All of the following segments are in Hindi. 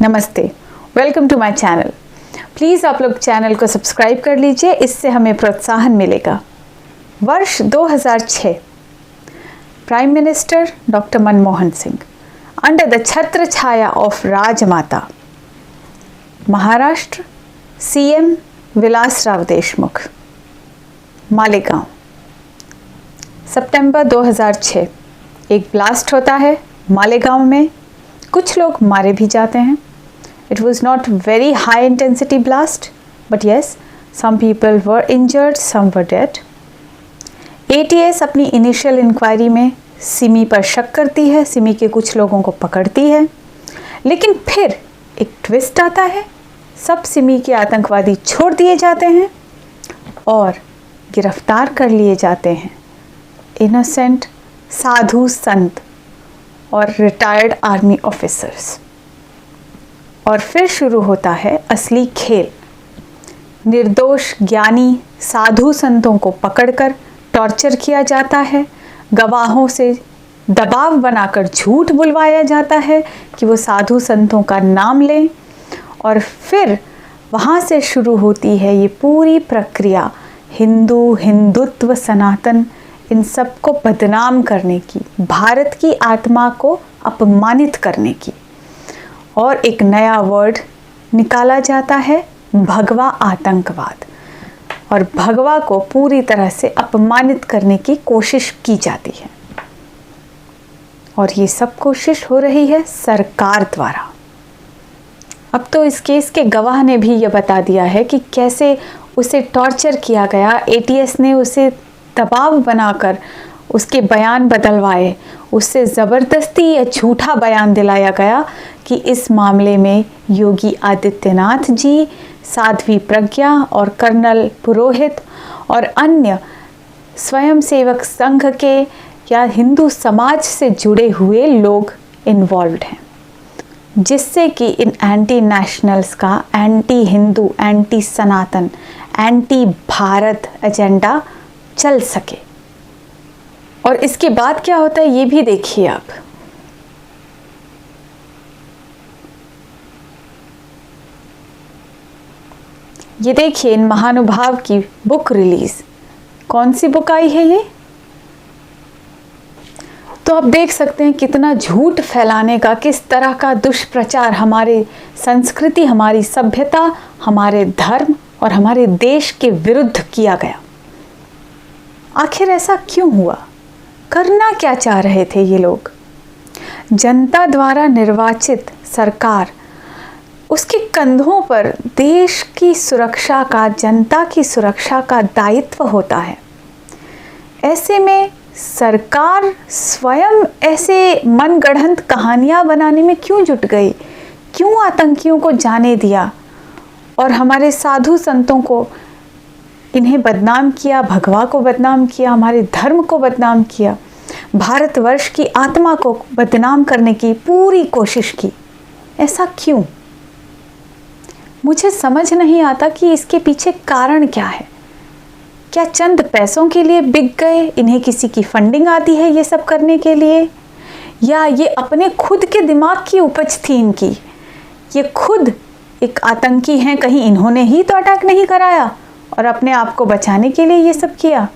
नमस्ते, welcome to my channel. Please आप लोग चैनल को सब्सक्राइब कर लीजिए, इससे हमें प्रोत्साहन मिलेगा। वर्ष 2006, prime minister doctor Manmohan Singh, under the छत्र छाया ऑफ राजमाता। महाराष्ट्र, सीएम विलासराव देशमुख। मालेगांव, सितंबर 2006, एक ब्लास्ट होता है मालेगांव में। कुछ लोग मारे भी जाते हैं। It was not very high intensity blast, but yes, some people were injured, some were dead. ATS अपनी इनिशियल इंक्वायरी में सिमी पर शक करती है, सिमी के कुछ लोगों को पकड़ती है, लेकिन फिर एक ट्विस्ट आता है। सब सिमी के आतंकवादी छोड़ दिए जाते हैं और गिरफ्तार कर लिए जाते हैं इनोसेंट साधु संत और रिटायर्ड आर्मी ऑफिसर्स। और फिर शुरू होता है असली खेल। निर्दोष ज्ञानी साधु संतों को पकड़कर टॉर्चर किया जाता है, गवाहों से दबाव बनाकर झूठ बुलवाया जाता है कि वो साधु संतों का नाम लें, और फिर वहाँ से शुरू होती है ये पूरी प्रक्रिया हिंदुत्व, सनातन, इन सब को बदनाम करने की, भारत की आत्मा को अपमानित करने की। और एक नया वर्ड निकाला जाता है, भगवा आतंकवाद, और भगवा को पूरी तरह से अपमानित करने की कोशिश की जाती है। और ये सब कोशिश हो रही है सरकार द्वारा। अब तो इस केस के गवाह ने भी ये बता दिया है कि कैसे उसे टॉर्चर किया गया। ATS ने उसे दबाव बनाकर उसके बयान बदलवाए, उससे ज़बरदस्ती या झूठा बयान दिलाया गया कि इस मामले में योगी आदित्यनाथ जी, साध्वी प्रज्ञा और कर्नल पुरोहित और अन्य स्वयंसेवक संघ के या हिंदू समाज से जुड़े हुए लोग इन्वॉल्व्ड हैं, जिससे कि इन एंटी नेशनल्स का एंटी हिंदू, एंटी सनातन, एंटी भारत एजेंडा चल सके। और इसके बाद क्या होता है ये भी देखिए आप। ये देखिए इन महानुभाव की बुक रिलीज। कौन सी बुक आई है ये? तो आप देख सकते हैं कितना झूठ फैलाने का, किस तरह का दुष्प्रचार हमारे संस्कृति, हमारी सभ्यता, हमारे धर्म और हमारे देश के विरुद्ध किया गया। आखिर ऐसा क्यों हुआ? करना क्या चाह रहे थे ये लोग? जनता द्वारा निर्वाचित सरकार, उसके कंधों पर देश की सुरक्षा का, जनता की सुरक्षा का दायित्व होता है। ऐसे में सरकार स्वयं ऐसे मनगढ़ंत कहानियां बनाने में क्यों जुट गई? क्यों आतंकियों को जाने दिया और हमारे साधु संतों को, इन्हें बदनाम किया, भगवा को बदनाम किया, हमारे धर्म को बदनाम किया, भारतवर्ष की आत्मा को बदनाम करने की पूरी कोशिश की? ऐसा क्यों? मुझे समझ नहीं आता कि इसके पीछे कारण क्या है। क्या चंद पैसों के लिए बिक गए? इन्हें किसी की फंडिंग आती है ये सब करने के लिए, या ये अपने खुद के दिमाग की उपज थी इनकी? ये खुद एक आतंकी हैं, कहीं इन्होंने ही तो अटैक नहीं कराया और अपने आप को बचाने के लिए ये सब किया?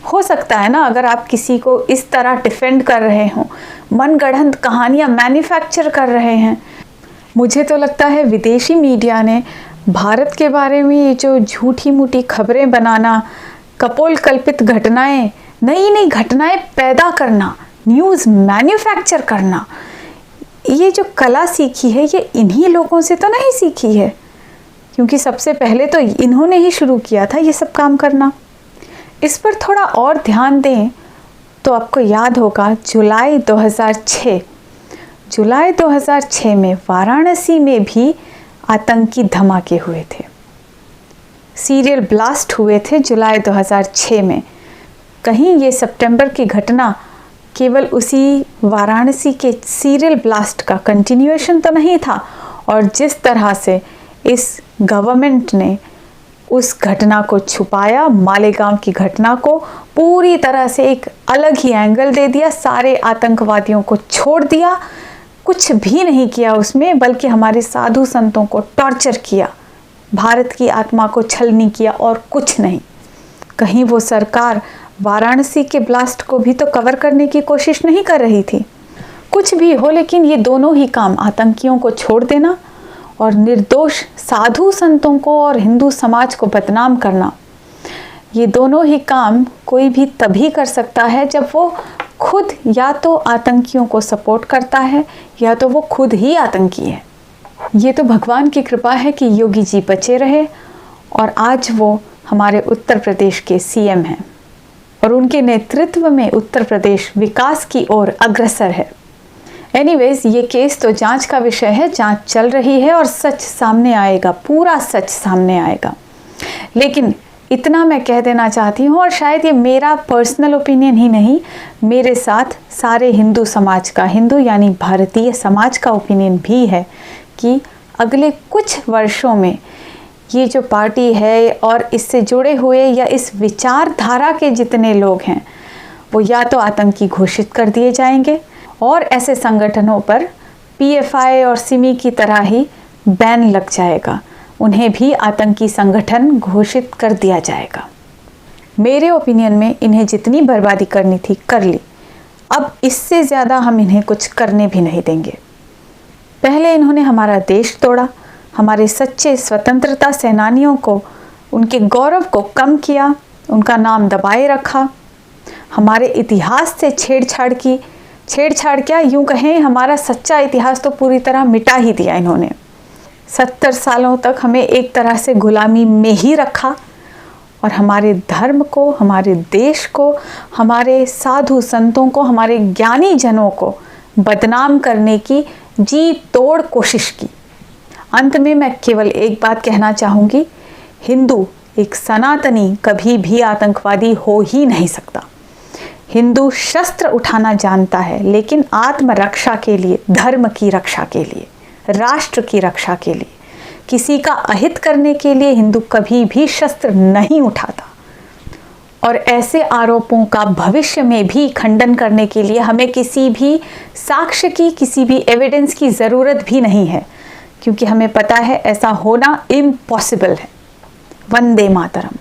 हो सकता है ना, अगर आप किसी को इस तरह डिफेंड कर रहे हो, मनगढ़ंत कहानियाँ मैन्युफैक्चर कर रहे हैं। मुझे तो लगता है विदेशी मीडिया ने भारत के बारे में ये जो झूठी मूठी खबरें बनाना, कपोल कल्पित घटनाएं, नई नई घटनाएं पैदा करना, न्यूज़ मैन्युफैक्चर करना, ये जो कला सीखी है ये इन्हीं लोगों से तो नहीं सीखी है, क्योंकि सबसे पहले तो इन्होंने ही शुरू किया था ये सब काम करना। इस पर थोड़ा और ध्यान दें तो आपको याद होगा जुलाई 2006 में वाराणसी में भी आतंकी धमाके हुए थे, सीरियल ब्लास्ट हुए थे जुलाई 2006 में। कहीं ये सितंबर की घटना केवल उसी वाराणसी के सीरियल ब्लास्ट का कंटिन्यूएशन तो नहीं था, और जिस तरह से इस गवर्नमेंट ने उस घटना को छुपाया, मालेगांव की घटना को पूरी तरह से एक अलग ही एंगल दे दिया, सारे आतंकवादियों को छोड़ दिया, कुछ भी नहीं किया उसमें, बल्कि हमारे साधु संतों को टॉर्चर किया, भारत की आत्मा को छलनी किया और कुछ नहीं। कहीं वो सरकार वाराणसी के ब्लास्ट को भी तो कवर करने की कोशिश नहीं कर रही थी। कुछ भी हो, लेकिन ये दोनों ही काम, आतंकियों को छोड़ देना और निर्दोष साधु संतों को और हिंदू समाज को बदनाम करना, ये दोनों ही काम कोई भी तभी कर सकता है जब वो खुद या तो आतंकियों को सपोर्ट करता है या तो वो खुद ही आतंकी है। ये तो भगवान की कृपा है कि योगी जी बचे रहे और आज वो हमारे उत्तर प्रदेश के सीएम हैं और उनके नेतृत्व में उत्तर प्रदेश विकास की ओर अग्रसर है। एनीवेज, ये केस तो जांच का विषय है, जांच चल रही है और सच सामने आएगा, पूरा सच सामने आएगा। लेकिन इतना मैं कह देना चाहती हूँ, और शायद ये मेरा पर्सनल ओपिनियन ही नहीं, मेरे साथ सारे हिंदू समाज का, हिंदू यानी भारतीय समाज का ओपिनियन भी है कि अगले कुछ वर्षों में ये जो पार्टी है और इससे जुड़े हुए या इस विचारधारा के जितने लोग हैं वो या तो आतंकी घोषित कर दिए जाएंगे और ऐसे संगठनों पर पीएफआई और सिमी की तरह ही बैन लग जाएगा, उन्हें भी आतंकी संगठन घोषित कर दिया जाएगा। मेरे ओपिनियन में इन्हें जितनी बर्बादी करनी थी कर ली, अब इससे ज़्यादा हम इन्हें कुछ करने भी नहीं देंगे। पहले इन्होंने हमारा देश तोड़ा, हमारे सच्चे स्वतंत्रता सेनानियों को, उनके गौरव को कम किया, उनका नाम दबाए रखा, हमारे इतिहास से छेड़छाड़ की, छेड़छाड़ क्या यूँ कहें, हमारा सच्चा इतिहास तो पूरी तरह मिटा ही दिया इन्होंने। 70 सालों तक हमें एक तरह से गुलामी में ही रखा और हमारे धर्म को, हमारे देश को, हमारे साधु संतों को, हमारे ज्ञानी जनों को बदनाम करने की जी तोड़ कोशिश की। अंत में मैं केवल एक बात कहना चाहूँगी, हिंदू एक सनातनी कभी भी आतंकवादी हो ही नहीं सकता। हिंदू शस्त्र उठाना जानता है, लेकिन आत्मरक्षा के लिए, धर्म की रक्षा के लिए, राष्ट्र की रक्षा के लिए, किसी का अहित करने के लिए हिंदू कभी भी शस्त्र नहीं उठाता। और ऐसे आरोपों का भविष्य में भी खंडन करने के लिए हमें किसी भी साक्ष्य की, किसी भी एविडेंस की ज़रूरत भी नहीं है, क्योंकि हमें पता है ऐसा होना इम्पॉसिबल है। वंदे मातरम।